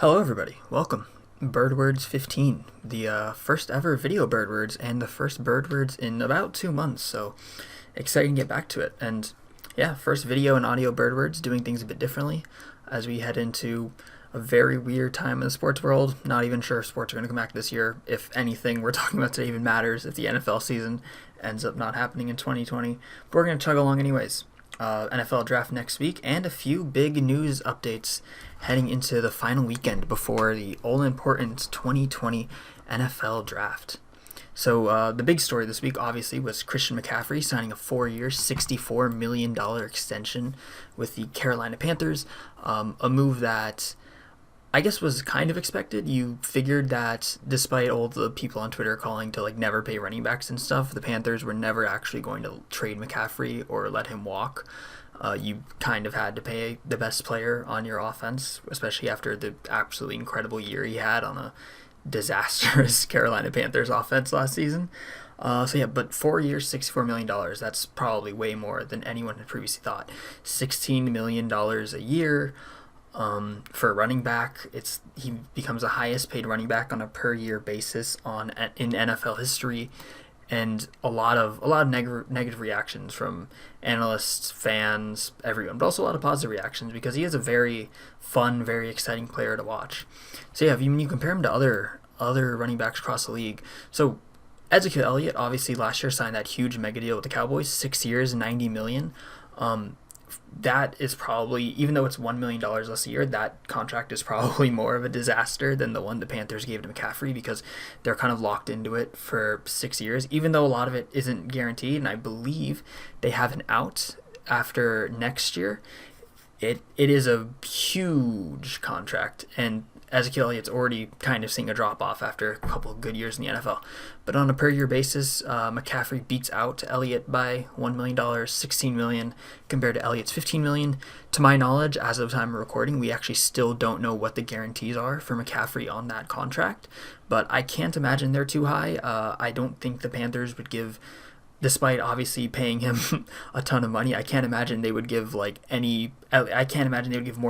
Hello everybody, welcome. Birdwords 15, the first ever video birdwords and the first birdwords in about 2 months, so exciting to get back to it. And yeah, first video and audio birdwords, doing things a bit differently as we head into a very weird time in the sports world. Not even sure if sports are going to come back this year, if anything we're talking about today even matters, if the NFL season ends up not happening in 2020. But we're going to chug along anyways. NFL draft next week, and a few big news updates heading into the final weekend before the all-important 2020 NFL draft. So the big story this week, obviously, was Christian McCaffery signing a 4-year, $64 million extension with the Carolina Panthers, a move that I guess was kind of expected. You figured that despite all the people on Twitter calling to never pay running backs and stuff, the Panthers were never actually going to trade McCaffery or let him walk. You kind of had to pay the best player on your offense, especially after the absolutely incredible year he had on a disastrous Carolina Panthers offense last season. But 4 years, $64 million, that's probably way more than anyone had previously thought. $16 million a year. For a running back, he becomes the highest paid running back on a per year basis in NFL history, and a lot of negative reactions from analysts, fans, everyone, but also a lot of positive reactions because he is a very fun, very exciting player to watch. So yeah, when you compare him to other running backs across the league, so Ezekiel Elliott obviously last year signed that huge mega deal with the Cowboys, 6 years, $90 million. That is probably, even though it's $1 million less a year, that contract is probably more of a disaster than the one the Panthers gave to McCaffery because they're kind of locked into it for 6 years, even though a lot of it isn't guaranteed, and I believe they have an out after next year. It is a huge contract, and Ezekiel Elliott's already kind of seeing a drop-off after a couple of good years in the NFL. But on a per-year basis, McCaffery beats out Elliott by $1 million, $16 million, compared to Elliott's $15 million. To my knowledge, as of the time of recording, we actually still don't know what the guarantees are for McCaffery on that contract. But I can't imagine they're too high. I don't think the Panthers would give, despite obviously paying him a ton of money, I can't imagine they would give more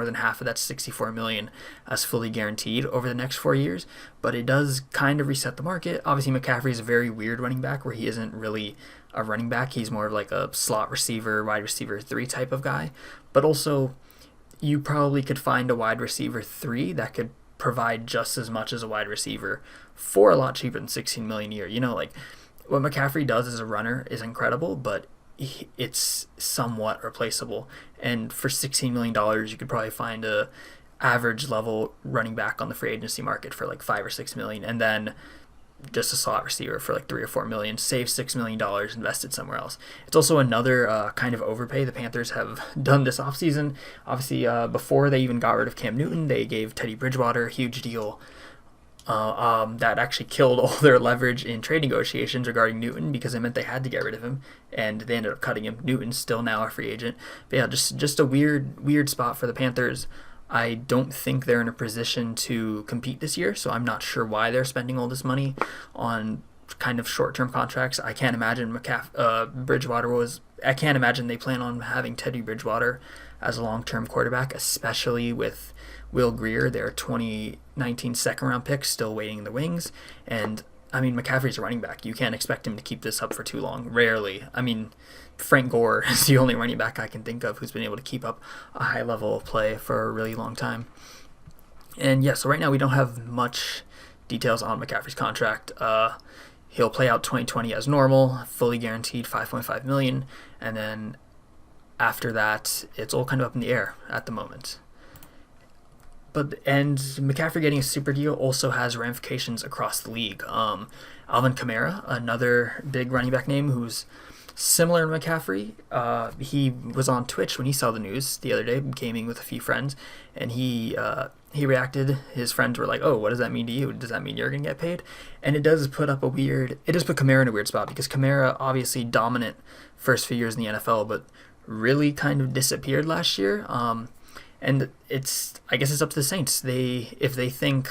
than half of that $64 million as fully guaranteed over the next 4 years. But it does kind of reset the market. Obviously, McCaffrey is a very weird running back where he isn't really a running back. He's more of like a slot receiver, wide receiver 3 type of guy. But also, you probably could find a wide receiver 3 that could provide just as much as a wide receiver for a lot cheaper than $16 million a year. What McCaffery does as a runner is incredible, but it's somewhat replaceable. And for $16 million, you could probably find a average level running back on the free agency market for $5 or $6 million, and then just a slot receiver for $3 or $4 million. Save $6 million, invested somewhere else. It's also another kind of overpay the Panthers have done this offseason. Obviously, before they even got rid of Cam Newton, they gave Teddy Bridgewater a huge deal. That actually killed all their leverage in trade negotiations regarding Newton because it meant they had to get rid of him, and they ended up cutting him. Newton's still now a free agent. But yeah, just a weird spot for the Panthers. I don't think they're in a position to compete this year, so I'm not sure why they're spending all this money on kind of short-term contracts. I can't imagine I can't imagine they plan on having Teddy Bridgewater as a long-term quarterback, especially with Will Grier, their 2019 second-round pick, still waiting in the wings. And, McCaffrey's a running back. You can't expect him to keep this up for too long. Rarely. Frank Gore is the only running back I can think of who's been able to keep up a high level of play for a really long time. And, yeah, so right now we don't have much details on McCaffrey's contract. He'll play out 2020 as normal, fully guaranteed $5.5 million. And then after that, it's all kind of up in the air at the moment. And McCaffrey getting a super deal also has ramifications across the league. Alvin Kamara, another big running back name who's similar to McCaffrey. He was on Twitch when he saw the news the other day, gaming with a few friends, and he reacted. His friends were like, "Oh, what does that mean to you? Does that mean you're gonna get paid?" And it does put Kamara in a weird spot because Kamara obviously dominant first few years in the NFL, but really kind of disappeared last year. And I guess it's up to the Saints. If they think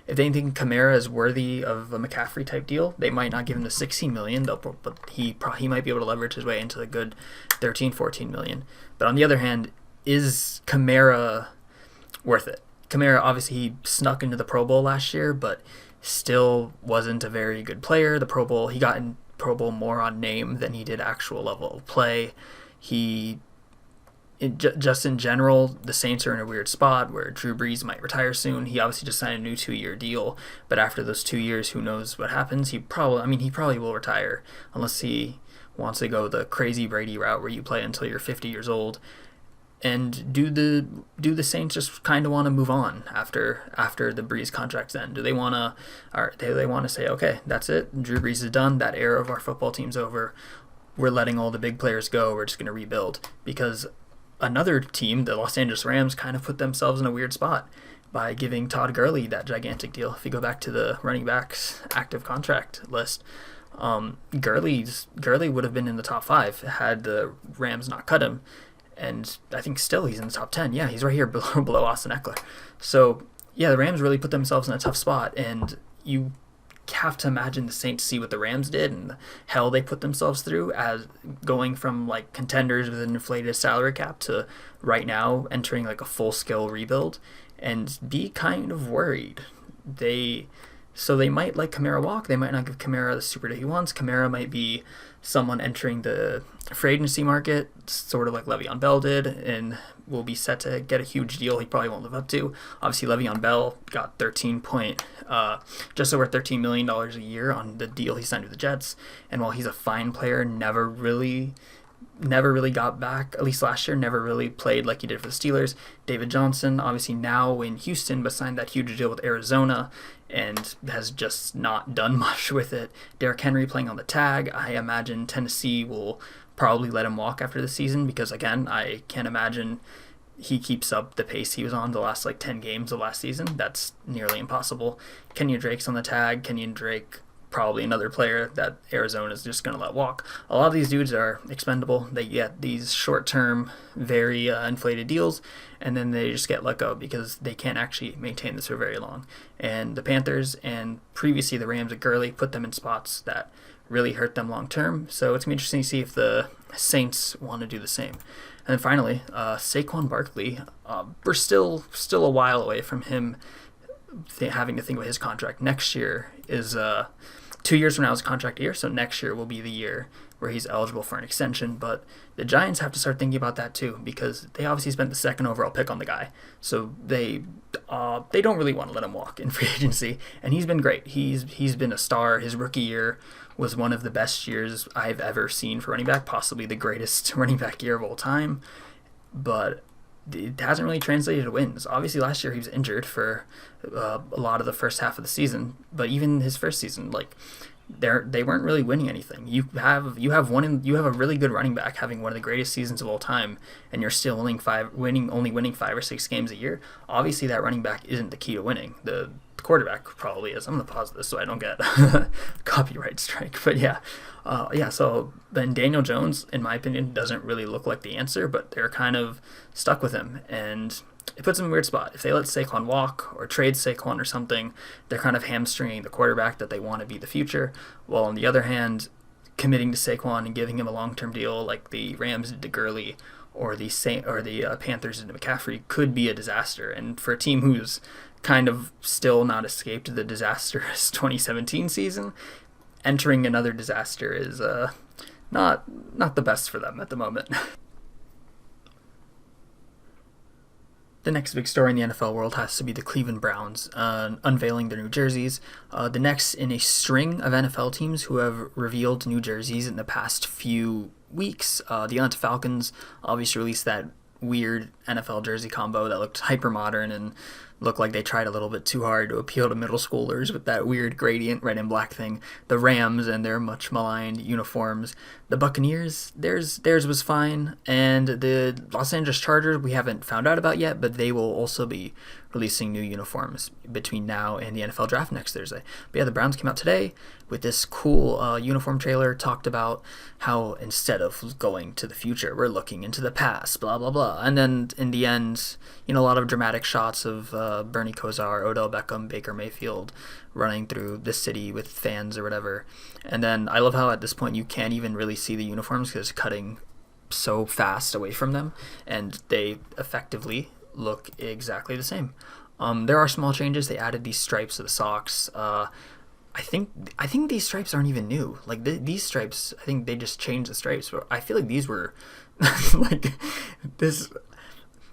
Kamara is worthy of a McCaffrey type deal, they might not give him the $16 million, but he might be able to leverage his way into a good $13, $14 million. But on the other hand, is Kamara worth it? Kamara, obviously, he snuck into the Pro Bowl last year, but still wasn't a very good player. The Pro Bowl, he got in Pro Bowl more on name than he did actual level of play. Just in general, the Saints are in a weird spot where Drew Brees might retire soon. He obviously just signed a new 2-year deal, but after those 2 years, who knows what happens? He probably will retire unless he wants to go the crazy Brady route where you play until you're 50 years old. And do the Saints just kind of want to move on after the Brees contracts end? Do they want to say, okay, that's it, Drew Brees is done, that era of our football team's over, we're letting all the big players go, we're just going to rebuild? Because another team, the Los Angeles Rams, kind of put themselves in a weird spot by giving Todd Gurley that gigantic deal. If you go back to the running backs active contract list, Gurley would have been in the top 5 had the Rams not cut him. And I think still he's in the top 10. Yeah, he's right here below Austin Eckler. So, yeah, the Rams really put themselves in a tough spot. And you have to imagine the Saints see what the Rams did and the hell they put themselves through as going from like contenders with an inflated salary cap to right now entering like a full-scale rebuild and be kind of worried. So they might let Kamara walk. They might not give Kamara the super day he wants. Kamara might be someone entering the free agency market, sort of like Le'Veon Bell did, and will be set to get a huge deal he probably won't live up to. Obviously, Le'Veon Bell got just over $13 million a year on the deal he signed with the Jets, and while he's a fine player, never really got back, at least last year, never really played like he did for the Steelers. David Johnson, obviously now in Houston, but signed that huge deal with Arizona and has just not done much with it. Derrick Henry playing on the tag. I imagine Tennessee will probably let him walk after the season because, again, I can't imagine he keeps up the pace he was on the last 10 games of last season. That's nearly impossible. Kenyon Drake's on the tag. Kenyon Drake, probably another player that Arizona is just going to let walk. A lot of these dudes are expendable. They get these short-term, very inflated deals, and then they just get let go because they can't actually maintain this for very long. And the Panthers and previously the Rams at Gurley put them in spots that really hurt them long-term. So it's going to be interesting to see if the Saints want to do the same. And then finally, Saquon Barkley, we're still a while away from him having to think about his contract. Next year is 2 years from now is contract year, so next year will be the year where he's eligible for an extension. But the Giants have to start thinking about that too because they obviously spent the second overall pick on the guy, so they don't really want to let him walk in free agency. And he's been great. He's been a star. His rookie year was one of the best years I've ever seen for running back, possibly the greatest running back year of all time. But it hasn't really translated to wins. Obviously, last year he was injured for a lot of the first half of the season, but even his first season, they weren't really winning anything. You have a really good running back having one of the greatest seasons of all time, and you're still only winning 5 or 6 games a year. Obviously, that running back isn't the key to winning. The quarterback probably is. I'm gonna pause this so I don't get copyright strike. But so then Daniel Jones, in my opinion, doesn't really look like the answer, but they're kind of stuck with him, and it puts them in a weird spot. If they let Saquon walk or trade Saquon or something, they're kind of hamstringing the quarterback that they want to be the future, while on the other hand, committing to Saquon and giving him a long-term deal like the Rams did to Gurley or the Panthers did to McCaffery could be a disaster. And for a team who's kind of still not escaped the disastrous 2017 season, entering another disaster is not the best for them at the moment. The next big story in the NFL world has to be the Cleveland Browns unveiling their new jerseys. The next in a string of NFL teams who have revealed new jerseys in the past few weeks. The Atlanta Falcons obviously released that weird NFL jersey combo that looked hyper modern and looked like they tried a little bit too hard to appeal to middle schoolers with that weird gradient red and black thing. The Rams and their much maligned uniforms. The Buccaneers, theirs was fine. And the Los Angeles Chargers, we haven't found out about yet, but they will also be releasing new uniforms between now and the NFL draft next Thursday. But yeah, the Browns came out today with this cool uniform trailer, talked about how instead of going to the future, we're looking into the past, blah, blah, blah. And then in the end, a lot of dramatic shots of Bernie Kosar, Odell Beckham, Baker Mayfield running through the city with fans or whatever. And then I love how at this point you can't even really see the uniforms because it's cutting so fast away from them, and they effectively look exactly the same. There are small changes. They added these stripes to the socks. I think these stripes aren't even new. Like these stripes, I think they just changed the stripes. But I feel like these were like this.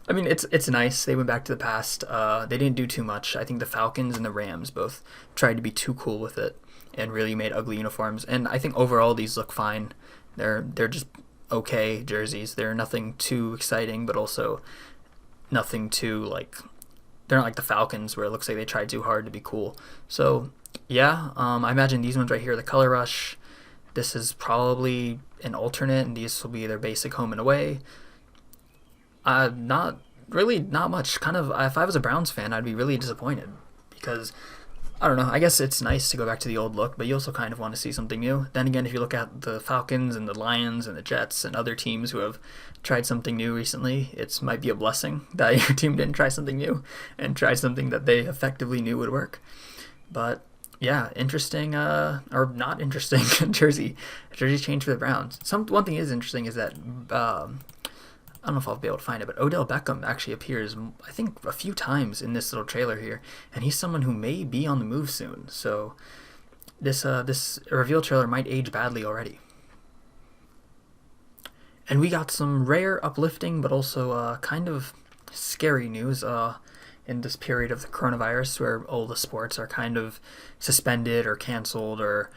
I mean, it's nice. They went back to the past. They didn't do too much. I think the Falcons and the Rams both tried to be too cool with it and really made ugly uniforms. And I think overall these look fine. They're just okay jerseys. They're nothing too exciting, but also nothing too like. They're not like the Falcons where it looks like they tried too hard to be cool. So yeah, I imagine these ones right here, the Color Rush. This is probably an alternate, and these will be their basic home and away. Not really, not much. Kind of, if I was a Browns fan, I'd be really disappointed because I don't know. I guess it's nice to go back to the old look, but you also kind of want to see something new. Then again, if you look at the Falcons and the Lions and the Jets and other teams who have tried something new recently, it might be a blessing that your team didn't try something new and try something that they effectively knew would work. But yeah, interesting or not interesting jersey change for the Browns. One thing is interesting is that I don't know if I'll be able to find it, but Odell Beckham actually appears, I think, a few times in this little trailer here, and he's someone who may be on the move soon. So this reveal trailer might age badly already. And we got some rare, uplifting, but also kind of scary news in this period of the coronavirus, where all the sports are kind of suspended or canceled or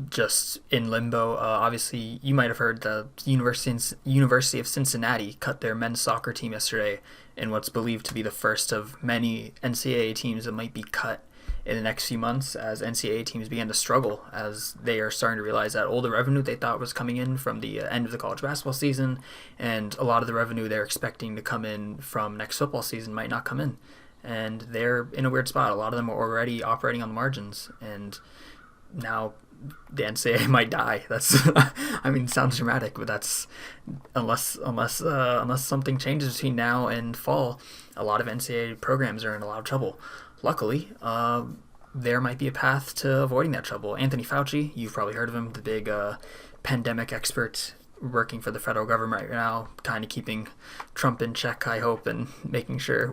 just in limbo. Obviously, you might have heard the University of Cincinnati cut their men's soccer team yesterday in what's believed to be the first of many NCAA teams that might be cut in the next few months as NCAA teams begin to struggle, as they are starting to realize that all the revenue they thought was coming in from the end of the college basketball season and a lot of the revenue they're expecting to come in from next football season might not come in. And they're in a weird spot. A lot of them are already operating on the margins, and now the NCAA might die. That's, I mean, it sounds dramatic, but that's unless something changes between now and fall, a lot of NCAA programs are in a lot of trouble. Luckily, there might be a path to avoiding that trouble. Anthony Fauci, you've probably heard of him, the big pandemic expert working for the federal government right now, kind of keeping Trump in check, I hope, and making sure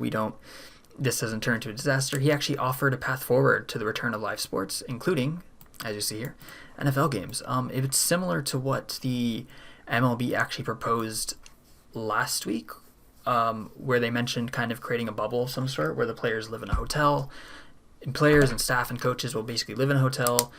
this doesn't turn into a disaster. He actually offered a path forward to the return of live sports, including, as you see here, NFL games. It's similar to what the MLB actually proposed last week, where they mentioned kind of creating a bubble of some sort where the players live in a hotel, and players and staff and coaches will basically live in a hotel,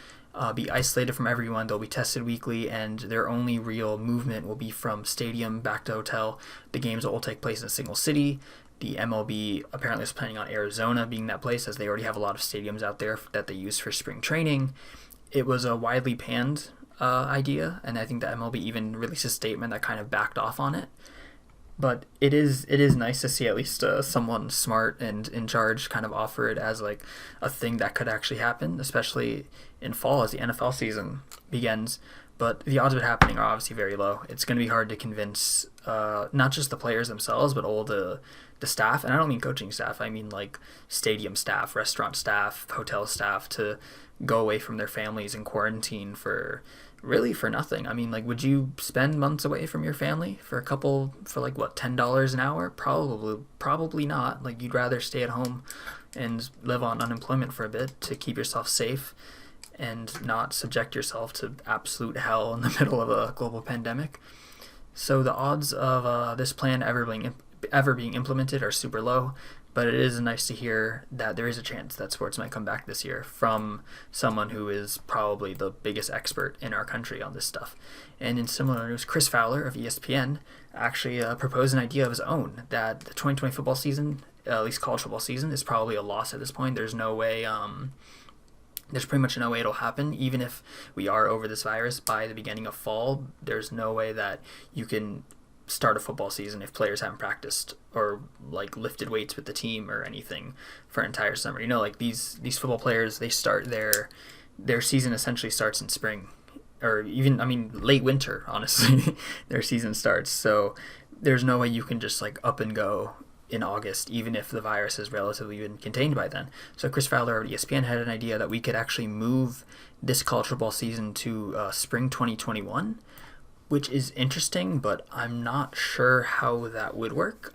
be isolated from everyone. They'll be tested weekly, and their only real movement will be from stadium back to hotel. The games will all take place in a single city. The MLB apparently is planning on Arizona being that place, as they already have a lot of stadiums out there that they use for spring training. It was a widely panned idea, and I think the MLB even released a statement that kind of backed off on it. But it is nice to see at least someone smart and in charge kind of offer it as like a thing that could actually happen, especially in fall as the NFL season begins. But the odds of it happening are obviously very low. It's going to be hard to convince not just the players themselves, but all the staff. And I don't mean coaching staff. I mean like stadium staff, restaurant staff, hotel staff to go away from their families in quarantine for nothing. I mean, like, would you spend months away from your family for like what, $10 an hour? Probably not. Like, you'd rather stay at home and live on unemployment for a bit to keep yourself safe and not subject yourself to absolute hell in the middle of a global pandemic. So the odds of this plan ever being implemented are super low. But it is nice to hear that there is a chance that sports might come back this year from someone who is probably the biggest expert in our country on this stuff. And in similar news, Chris Fowler of ESPN actually proposed an idea of his own that the 2020 football season, at least college football season, is probably a loss at this point. There's no way, there's pretty much no way it'll happen. Even if we are over this virus by the beginning of fall, there's no way that you can start a football season if players haven't practiced or like lifted weights with the team or anything for an entire summer. You know, like these football players, they start their season essentially starts in spring, or even, I mean, late winter, honestly. Their season starts. So there's no way you can just like up and go in August, even if the virus has relatively been contained by then. So Chris Fowler of ESPN had an idea that we could actually move this college football season to spring 2021, which is interesting, but I'm not sure how that would work.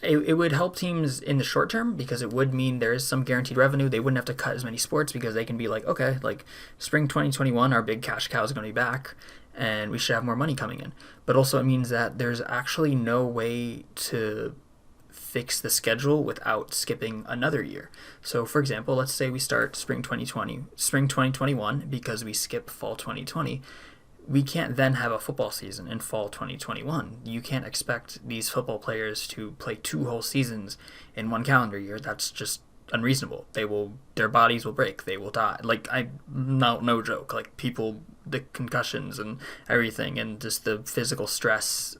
it would help teams in the short term because it would mean there is some guaranteed revenue. They wouldn't have to cut as many sports because they can be like, okay, like spring 2021, our big cash cow is going to be back and we should have more money coming in. But also it means that there's actually no way to fix the schedule without skipping another year. So for example, let's say we start spring 2021 because we skip fall 2020. We can't then have a football season in fall 2021. You can't expect these football players to play 2 whole seasons in one calendar year. That's just unreasonable. Their bodies will break. They will die. Like, no joke. Like, people, the concussions and everything, and just the physical stress,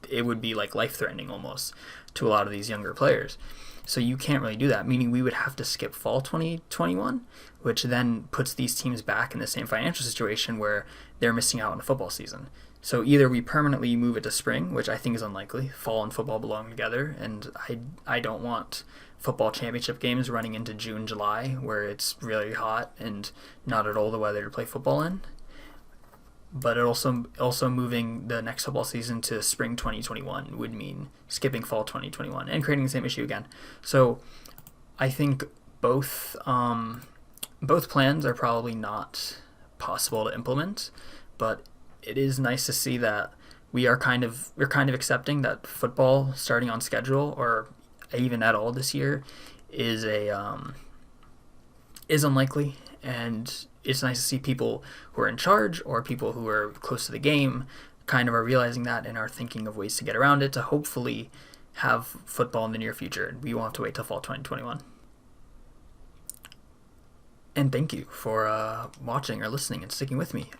it would be like life-threatening almost to a lot of these younger players. So you can't really do that, meaning we would have to skip fall 2021, which then puts these teams back in the same financial situation where they're missing out on the football season. So either we permanently move it to spring, which I think is unlikely. Fall and football belong together, and I don't want football championship games running into June, July, where it's really hot and not at all the weather to play football in. But it also moving the next football season to spring 2021 would mean skipping fall 2021 and creating the same issue again. So I think both plans are probably not possible to implement, but it is nice to see that we're kind of accepting that football starting on schedule or even at all this year is unlikely, and it's nice to see people who are in charge or people who are close to the game kind of are realizing that and are thinking of ways to get around it to hopefully have football in the near future. We won't have to wait till fall 2021. And thank you for watching or listening and sticking with me.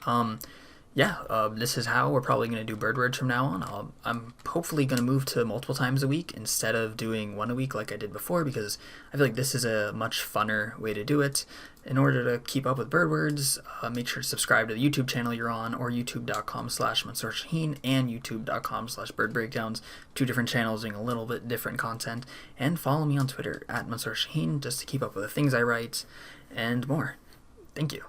This is how we're probably going to do bird words from now on. I'm hopefully going to move to multiple times a week instead of doing one a week like I did before, because I feel like this is a much funner way to do it. In order to keep up with bird words, make sure to subscribe to the YouTube channel you're on, or youtube.com/Mansur and youtube.com/birdbreakdowns. 2 different channels doing a little bit different content. And follow me on Twitter @Mansur just to keep up with the things I write and more. Thank you.